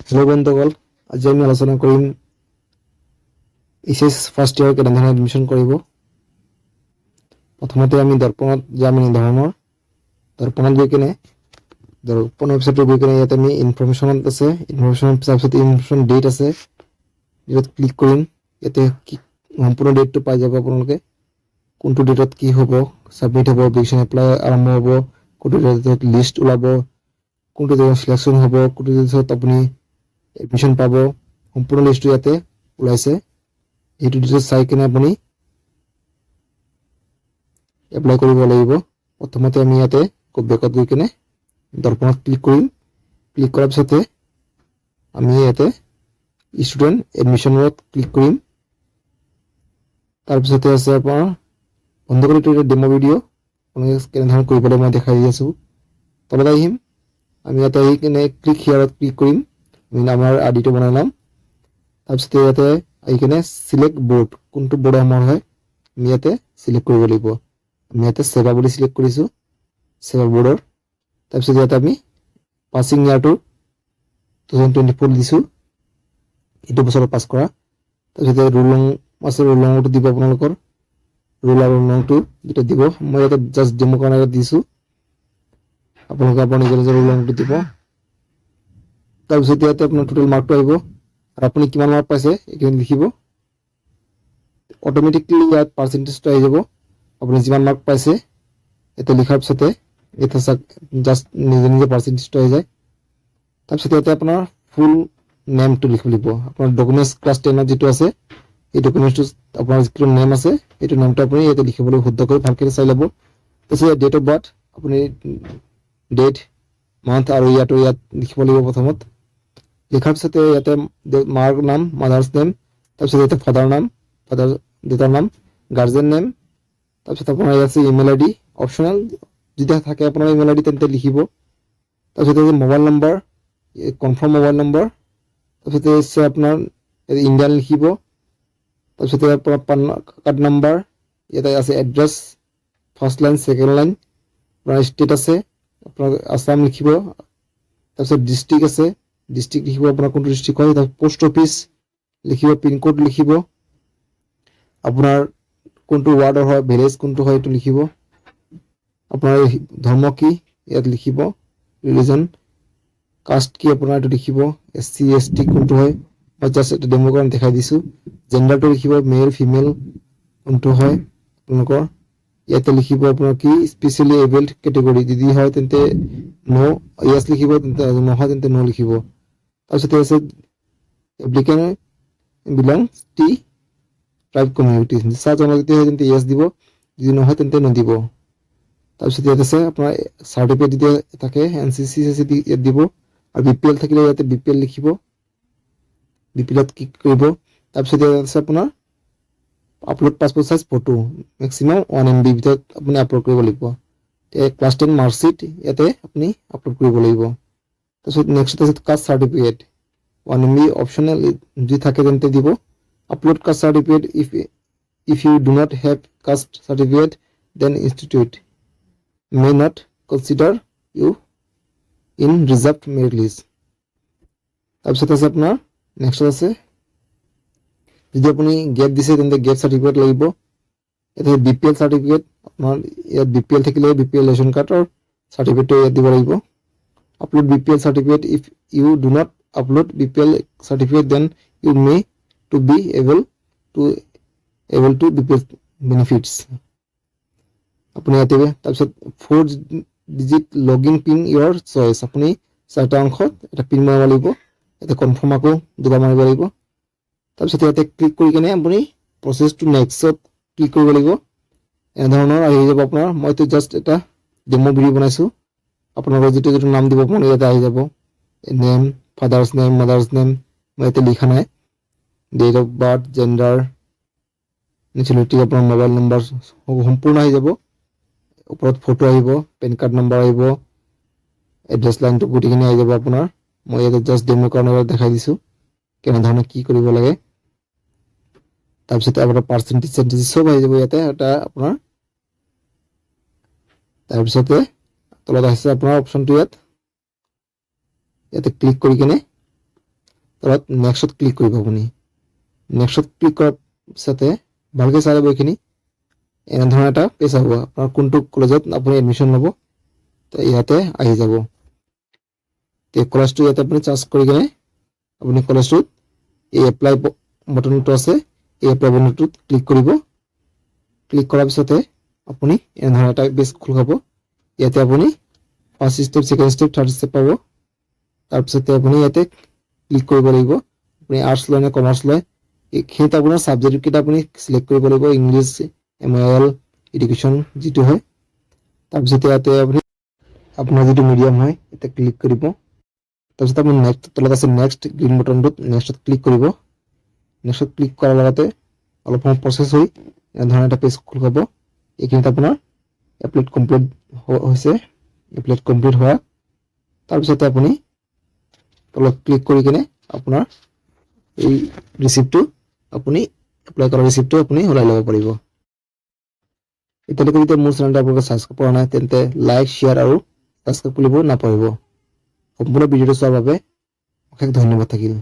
Hello' বন্ধুসকল, আজি আমি আলোচনা কৰিম এইচএছ ফাৰ্ষ্ট ইয়াৰ কেনেধৰণে এডমিশ্যন কৰিব। প্ৰথমতে আমি দৰ্পণত যাম। দৰ্পণত গৈ কিনে দৰ্পণ ৱেবছাইটত গৈ কিনে ইয়াত আমি ইনফৰমেশ্যনত আছে, ইনফৰমেশ্যন তাৰপিছত ইনফৰমেশ্যন ডেট আছে, ইয়াত ক্লিক কৰিম। ইয়াতে সম্পূৰ্ণ ডেটটো পাই যাব আপোনালোকে, কোনটো ডেটত কি হ'ব, ছাবমিট হ'ব, এডুকেশ্যন এপ্লাই আৰম্ভ হ'ব, কোনটো ডেটত লিষ্ট ওলাব, কোনটো ডেটত চিলেকশ্যন হ'ব, কোনটো ডেটত আপুনি এডমিশ্যন পাব, সম্পূৰ্ণ লিষ্টটো ইয়াতে ওলাইছে। এইটো ডিটেইলছ চাই কিনে আপুনি এপ্লাই কৰিব লাগিব। প্ৰথমতে আমি ইয়াতে বেকত গৈ কিনে দৰ্পণত ক্লিক কৰিম। ক্লিক কৰাৰ পিছতে আমি ইয়াতে ষ্টুডেণ্ট এডমিশ্যনত ক্লিক কৰিম। তাৰপিছতে আছে আপোনাৰ বন্ধুসকল, এইটো এটা ডেমো ভিডিঅ' আপোনালোকে কেনেধৰণে কৰিবলৈ মই দেখাই দি আছোঁ। তলত আহিম, আমি ইয়াতে আহি কিনে ক্লিক হিয়াৰত ক্লিক কৰিম। আমাৰ আইডিটো বনাই ল'ম। তাৰপিছতে ইয়াতে আহি কিনে চিলেক্ট বৰ্ড, কোনটো বৰ্ড আমাৰ হয় আমি ইয়াতে চিলেক্ট কৰিব লাগিব। আমি ইয়াতে সেৱা বুলি চিলেক্ট কৰিছোঁ, সেৱা বৰ্ডৰ। তাৰপিছত ইয়াতে আমি পাছিং ইয়াৰটো 2024 দিছোঁ, এইটো বছৰত পাছ কৰা। তাৰপিছত ৰোল নং আছে, ৰোল নম্বৰটো দিব আপোনালোকৰ, ৰোল আৰু ৰোল নম্বৰটো দুটা দিব। মই ইয়াতে জাষ্ট ডেমো কাৰণে দিছোঁ, আপোনালোকে আপোনাৰ নিজৰ নিজৰ ৰোল নম্বৰটো দিব। তাৰপিছত ইয়াতে আপোনাৰ টোটেল মাৰ্কটো আহিব আৰু আপুনি কিমান মাৰ্ক পাইছে এইখিনি লিখিব। অট'মেটিকলি ইয়াত পাৰ্চেণ্টেজটো আহি যাব, আপুনি যিমান মাৰ্ক পাইছে ইয়াতে লিখাৰ পিছতে ইয়াতে জাষ্ট নিজে নিজে পাৰ্চেণ্টেজটো আহি যায়। তাৰপিছত ইয়াতে আপোনাৰ ফুল নেমটো লিখিব লাগিব। আপোনাৰ ডকুমেণ্টছ ক্লাছ 10ত যিটো আছে এই ডকুমেণ্টছটো আপোনাৰ যিটো নেম আছে সেইটো নেমটো আপুনি ইয়াতে লিখিবলৈ শুদ্ধ কৰি ভালকৈ চাই ল'ব। তাৰপিছত ডেট অফ বাৰ্থ আপুনি ডেট, মান্থ আৰু ইয়াত লিখিব লাগিব। প্ৰথমত লিখাৰ পিছতে ইয়াতে মাৰ নাম, মাদাৰ্ছ নেম, তাৰপিছত ইয়াতে ফাদাৰ নাম, দেউতাৰ নাম, গাৰ্জেন নেম, তাৰপিছত আপোনাৰ ইয়াত আছে ইমেইল আইডি অপশ্যনেল, যেতিয়া থাকে আপোনাৰ ইমেইল আইডি তেন্তে লিখিব। তাৰপিছতে mobile number, confirm mobile number, তাৰপিছতে আছে আপোনাৰ ইণ্ডিয়ান লিখিব। তাৰপিছতে আপোনাৰ পান কাৰ্ড নাম্বাৰ, ইয়াতে আছে address, first line, second line, আপোনাৰ ষ্টেট আছে আপোনাৰ আছাম লিখিব। তাৰপিছত ডিষ্ট্ৰিক্ট আছে, ডিষ্ট্ৰিক্ট লিখিব আপোনাৰ কোনটো ডিষ্ট্ৰিক্ট হয়। তাৰপিছত পোষ্ট অফিচ লিখিব, পিনক'ড লিখিব, আপোনাৰ কোনটো ৱাৰ্ডৰ হয়, ভিলেজ কোনটো হয় এইটো লিখিব, আপোনাৰ ধৰ্ম কি ইয়াত লিখিব, ৰিলিজন, কাষ্ট কি আপোনাৰ এইটো লিখিব, SC ST কোনটো হয়, মই জাষ্ট এটা ডেমো কাৰণে দেখাই দিছোঁ। জেণ্ডাৰটো লিখিব, মেল ফিমেল কোনটো হয় আপোনালোকৰ। ইয়াতে লিখিব আপোনাৰ কি স্পেচিয়েলি এবল্ড কেটেগৰী, যদি হয় তেন্তে নো, য়েছ লিখিব, তেন্তে নহয় তেন্তে নো লিখিব। তাৰপিছতে আছে applicant belongs T tribe community, চাহ জনজাতি হয় তেন্তে য়েছ দিব, যদি নহয় তেন্তে নিদিব। তাৰপিছত ইয়াত আছে আপোনাৰ চাৰ্টিফিকেট যেতিয়া থাকে NCC ইয়াত দিব, আৰু BPL থাকিলে ইয়াতে BPL লিখিব, BPLত ক্লিক কৰিব। তাৰপিছত ইয়াত আছে আপোনাৰ upload passport size photo, maximum 1 MB ভিতৰত আপুনি আপলোড কৰিব লাগিব। ক্লাছ 10 মাৰ্কশ্বিট ইয়াতে আপুনি আপলোড কৰিব লাগিব। তাৰপিছত নেক্সট আছে কাষ্ট চাৰ্টিফিকেট, 1 MB অপশ্যনেল, যদি থাকে তেন্তে দিব। Upload caste certificate if you do not have caste certificate then institute may not consider you in reserved merit list. তাৰপিছত আছে আপোনাৰ নেক্সট আছে যদি আপুনি গেপ দিছে তেন্তে গেপ চাৰ্টিফিকেট লাগিব। ইয়াতে BPL চাৰ্টিফিকেট, আপোনাৰ ইয়াত BPL থাকিলে BPL ৰেচন কাৰ্ডৰ চাৰ্টিফিকেটটো ইয়াত দিব লাগিব। Upload BPL certificate, if you do not upload BPL certificate then you may to be able to BPL benefits আপুনি ইয়াতে। তাৰপিছত 4 digit login pin your choice, আপুনি 4টা অংশত এটা পিন মাৰিব লাগিব, ইয়াতে কনফাৰ্ম আকৌ দুবাৰ মাৰিব লাগিব। তাৰপিছত ইয়াতে ক্লিক কৰি কিনে আপুনি প্ৰচেছ টু নেক্সটত ক্লিক কৰিব লাগিব। এনেধৰণৰ আহি যাব আপোনাৰ, মইতো জাষ্ট এটা ডেমো ভিডিঅ' বনাইছোঁ, আপোনালোকৰ যিটো নাম দিব আপোনালোকে ইয়াতে আহি যাব, name, father's name, mothers name, মই ইয়াতে লিখা নাই, date of birth, gender, nationality, আপোনাৰ মোবাইল নম্বৰ সম্পূৰ্ণ আহি যাব। ওপৰত ফটো আহিব, পেন কাৰ্ড নম্বৰ আহিব, এড্ৰেছ লাইনটো গোটেইখিনি আহি যাব আপোনাৰ। মই ইয়াতে জাষ্ট ডেমো কাৰণে দেখাই দিছোঁ কেনেধৰণে কি কৰিব লাগে। তাৰপিছতে আপোনাৰ পাৰ্চেণ্টেজ চব আহি যাব ইয়াতে এটা আপোনাৰ। তাৰপিছতে তলত আহিছে আপোনাৰ অপশ্যনটো, ইয়াতে ক্লিক কৰি কিনে তলত নেক্সটত ক্লিক কৰিব আপুনি নেক্সটত ক্লিক কৰাৰ পিছতে ভালকৈ চাই ল'ব এইখিনি এনেধৰণৰ এটা পেজ আহিব আপোনাৰ কোনটো কলেজত আপুনি এডমিশ্যন ল'ব তো ইয়াতে আহি যাব এই কলেজটো ইয়াতে আপুনি চাৰ্চ কৰি কিনে আপুনি কলেজটোত এই এপ্লাই বটনটো আছে এই এপ্লাই বটনটোত ক্লিক কৰিব ক্লিক কৰাৰ পিছতে আপুনি এনেধৰণৰ এটা পেজ খোল খাব ইয়াতে আপুনি first step second step third step পাব তাৰপিছতে আপুনি ইয়াতে ক্লিক কৰিব লাগিব আপুনি আৰ্টছ লয় নে কমাৰ্চ লয় এইখিনিত আপোনাৰ ছাবজেক্ট কেইটা আপুনি সিলেক্ট কৰিব লাগিব ইংলিছ এমএল এডুকেশ্যন যিটো হয় তাৰপিছতে ইয়াতে আপুনি আপোনাৰ যিটো মিডিয়াম হয় এটা ক্লিক কৰিব তাৰপিছত আপুনি নেক্সট তলত আছে নেক্সট গ্ৰীণ বটনটোত নেক্সটত ক্লিক কৰিব নেক্সটত ক্লিক কৰাৰ লগতে অলপ সময় প্ৰচেছ হৈ এনেধৰণৰ এটা পেজ খোল খাব এইখিনিত আপোনাৰ এপ্লাই কমপ্লিট হৈছে এপ্লাই কমপ্লিট হোৱা তাৰপিছতে আপুনি তলত ক্লিক কৰি কিনে আপোনাৰ এই ৰিচিপ্টটো আপুনি এপ্লাই কৰা ৰিচিপ্টটো আপুনি ওলাই ল'ব পাৰিব এতিয়ালৈকে যদি মোৰ চেনেলটো আপোনালোকে ছাবস্ক্ৰাইব কৰা নাই তেন্তে লাইক শ্বেয়াৰ আৰু ছাবস্ক্ৰাইব কৰিব নাপাহৰিব সম্পূৰ্ণ ভিডিঅ'টো চোৱাৰ বাবে অশেষ ধন্যবাদ থাকিল